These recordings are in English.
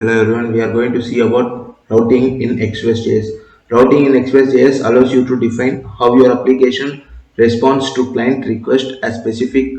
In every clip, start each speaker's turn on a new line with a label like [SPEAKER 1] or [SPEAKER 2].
[SPEAKER 1] Hello everyone, we are going to see about routing in Express.js. Routing in Express.js allows you to define how your application responds to client request at specific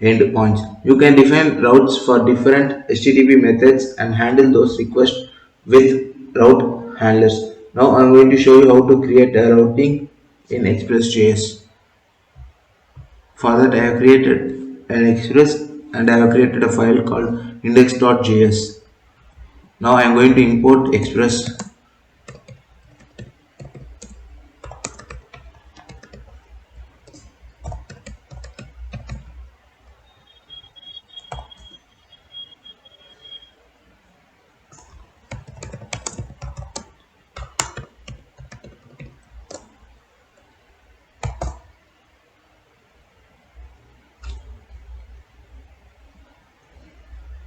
[SPEAKER 1] endpoints. You can define routes for different HTTP methods and handle those requests with route handlers. Now I'm going to show you how to create a routing in Express.js. For that I have created an Express and I have created a file called index.js. Now I am going to import Express.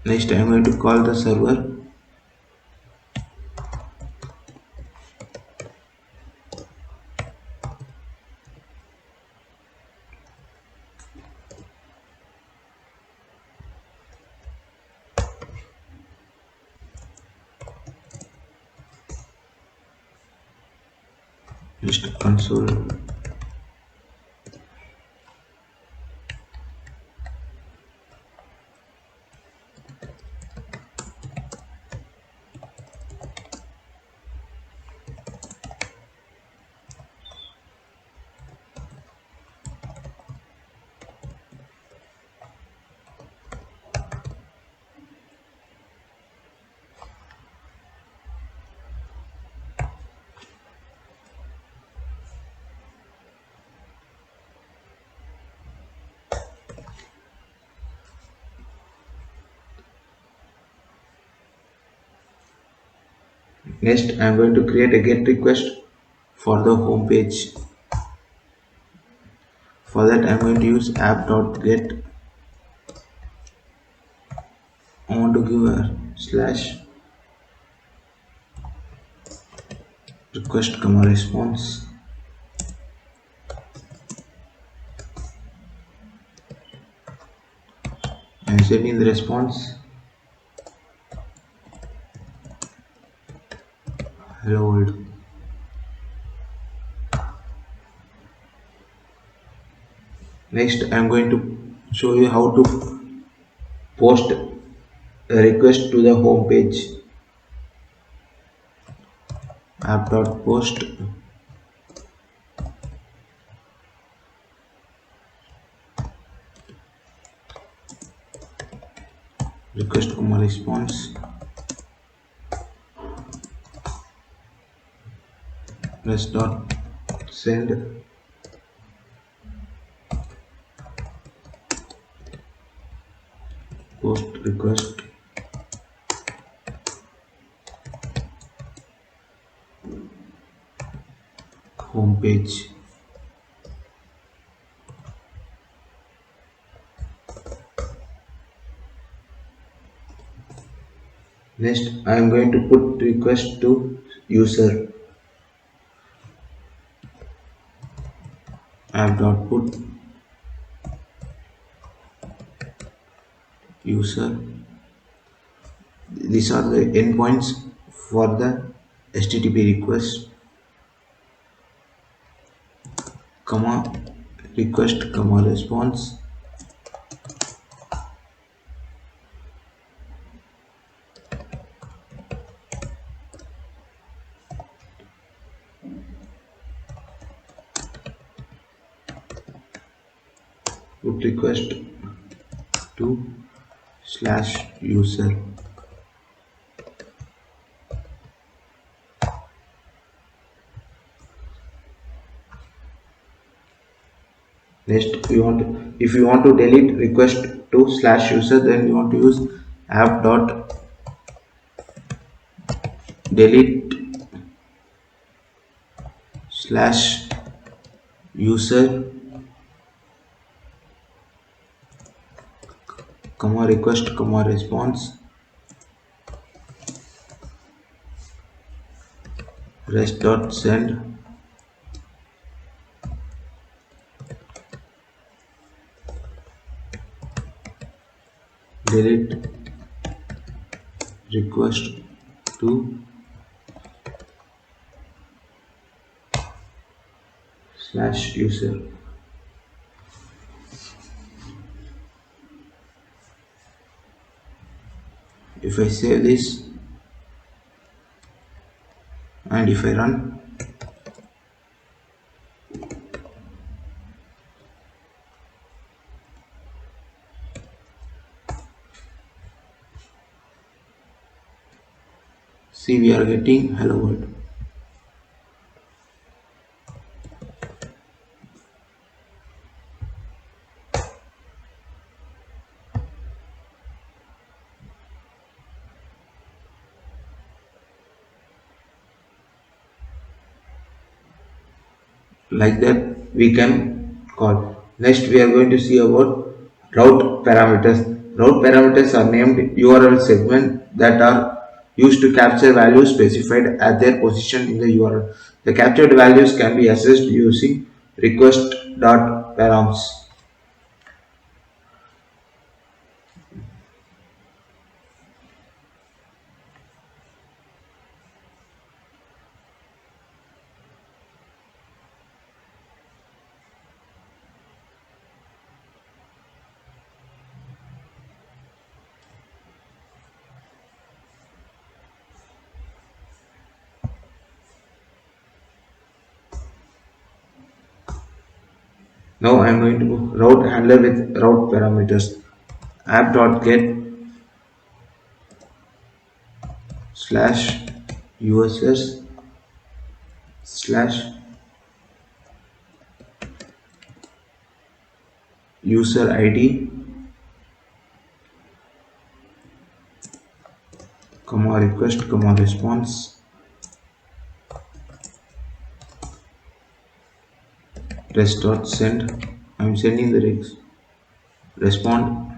[SPEAKER 1] Next I am going to call the server. Next console. Next I am going to create a GET request for the home page. For that I am going to use app.get. I want to give a slash request comma response. I am sending the response. Hello world. Next I am going to show you how to post a request to the home page. App.post request comma response rest.send post request home page. Next I am going to put request to user. App.put user. These are the endpoints for the HTTP request, comma request comma response. Put request to slash user. Next if you want to delete request to slash user, then you want to use app dot delete slash user comma request comma response rest.send delete request to slash user. If I save this and if I run, see we are getting hello world. Like that we can call. Next we are going to see about route parameters. Route parameters are named URL segments that are used to capture values specified at their position in the URL. The captured values can be accessed using request.params. Now I am going to route handler with route parameters. App.get slash users slash user ID comma request comma response rest.send. I'm sending the respond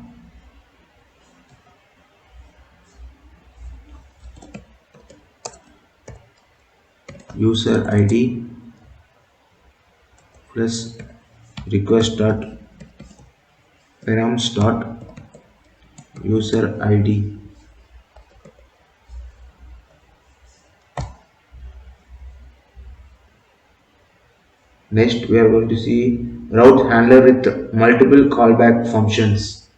[SPEAKER 1] user ID plus request dot params dot user ID. Next we are going to see route handler with multiple callback functions.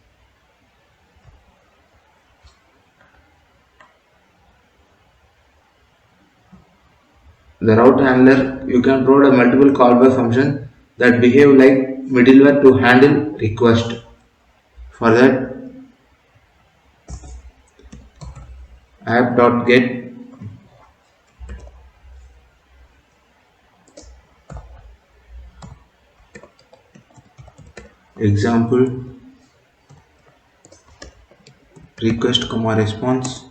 [SPEAKER 1] The route handler, you can provide a multiple callback function that behave like middleware to handle request. For that, app.get example request comma response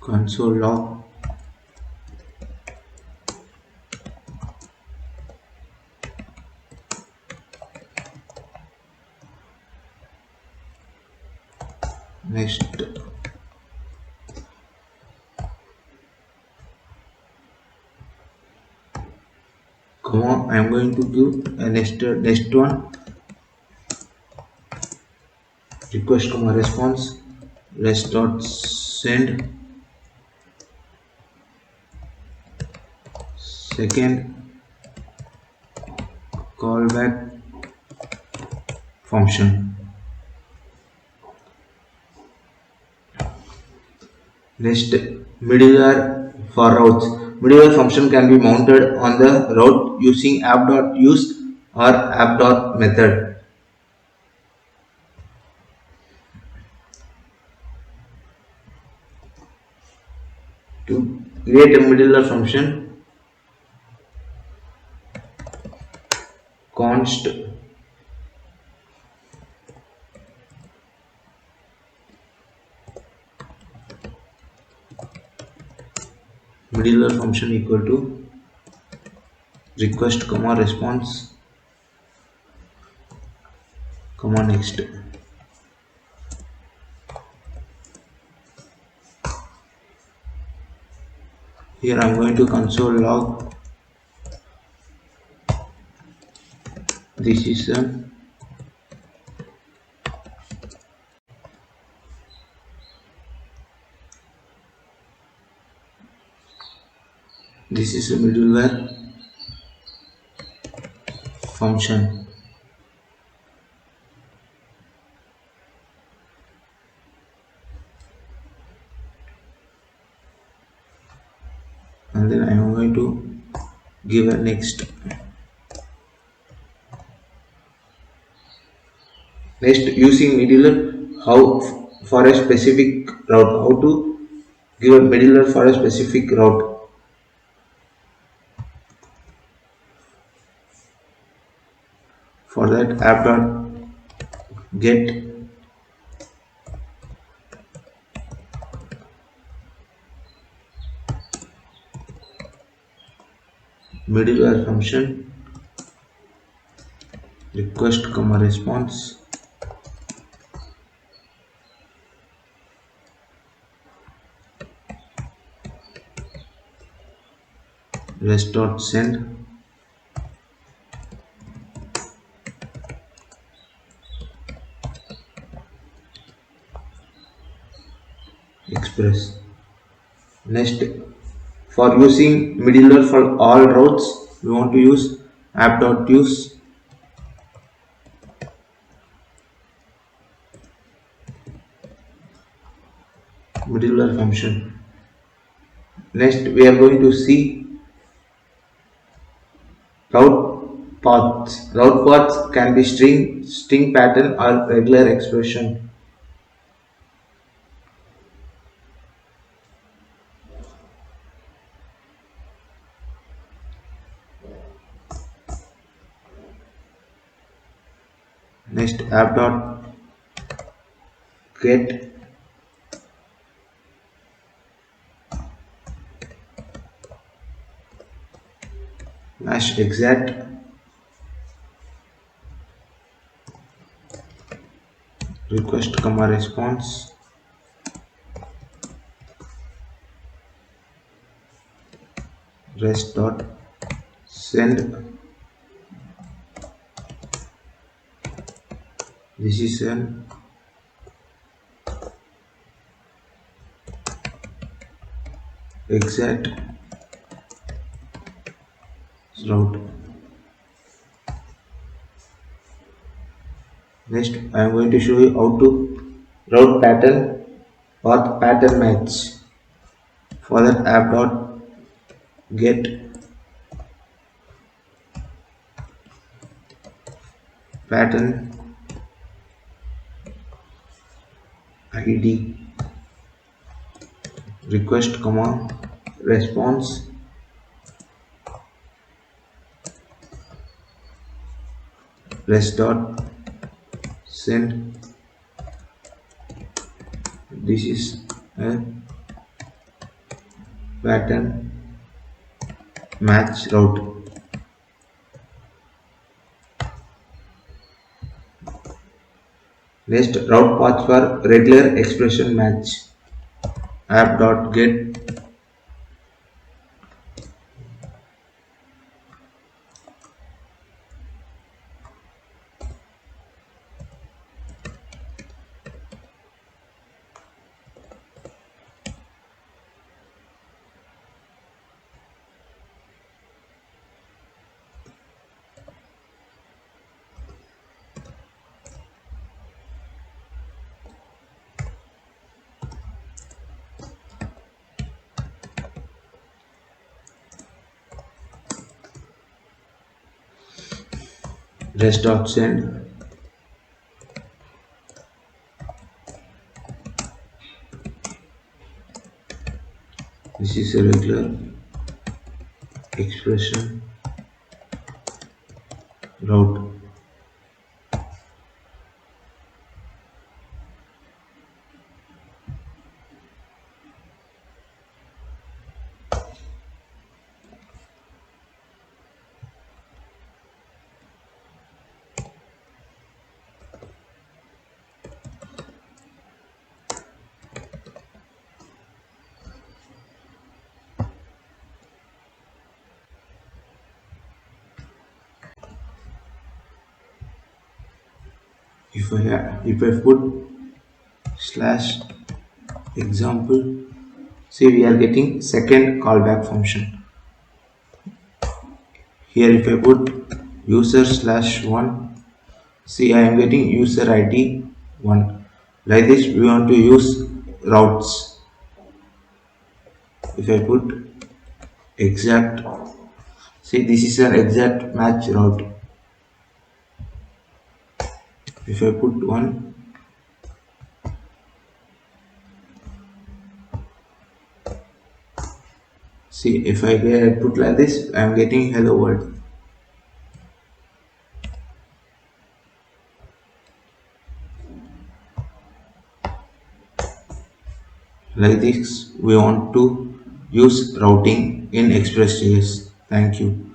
[SPEAKER 1] console log. Next, comma, I am going to give a next one request comma response rest dot send second callback function. Next, middleware for routes. Middleware function can be mounted on the route using app.use or app.method. To create a middleware function, const middleware function equal to request comma response comma next. Here I am going to console log this is a This is a middleware function, and then I am going to give a next. Next, using middleware, how for a specific route, how to give a middleware for a specific route. For that, app.get middleware function request comma response rest.send express. Next, for using middleware for all routes, we want to use app.use middleware function. Next, we are going to see route paths. Route paths can be string pattern, or regular expression. Next, app.get hash exact request comma response rest.send. This is an exact route. Next, I am going to show you how to route pattern path pattern match. For that, app.get pattern id request comma response rest.send. This is a pattern match route. Next, route path for regular expression match. App.get rest.send. This is a regular expression route. If I put slash example, see, we are getting second callback function. Here if I put user slash 1, see I am getting user ID 1. Like this we want to use routes. If I put exact, see this is an exact match route. If I put 1, see if I put like this I am getting hello world. Like this we want to use routing in Express.js. Thank you.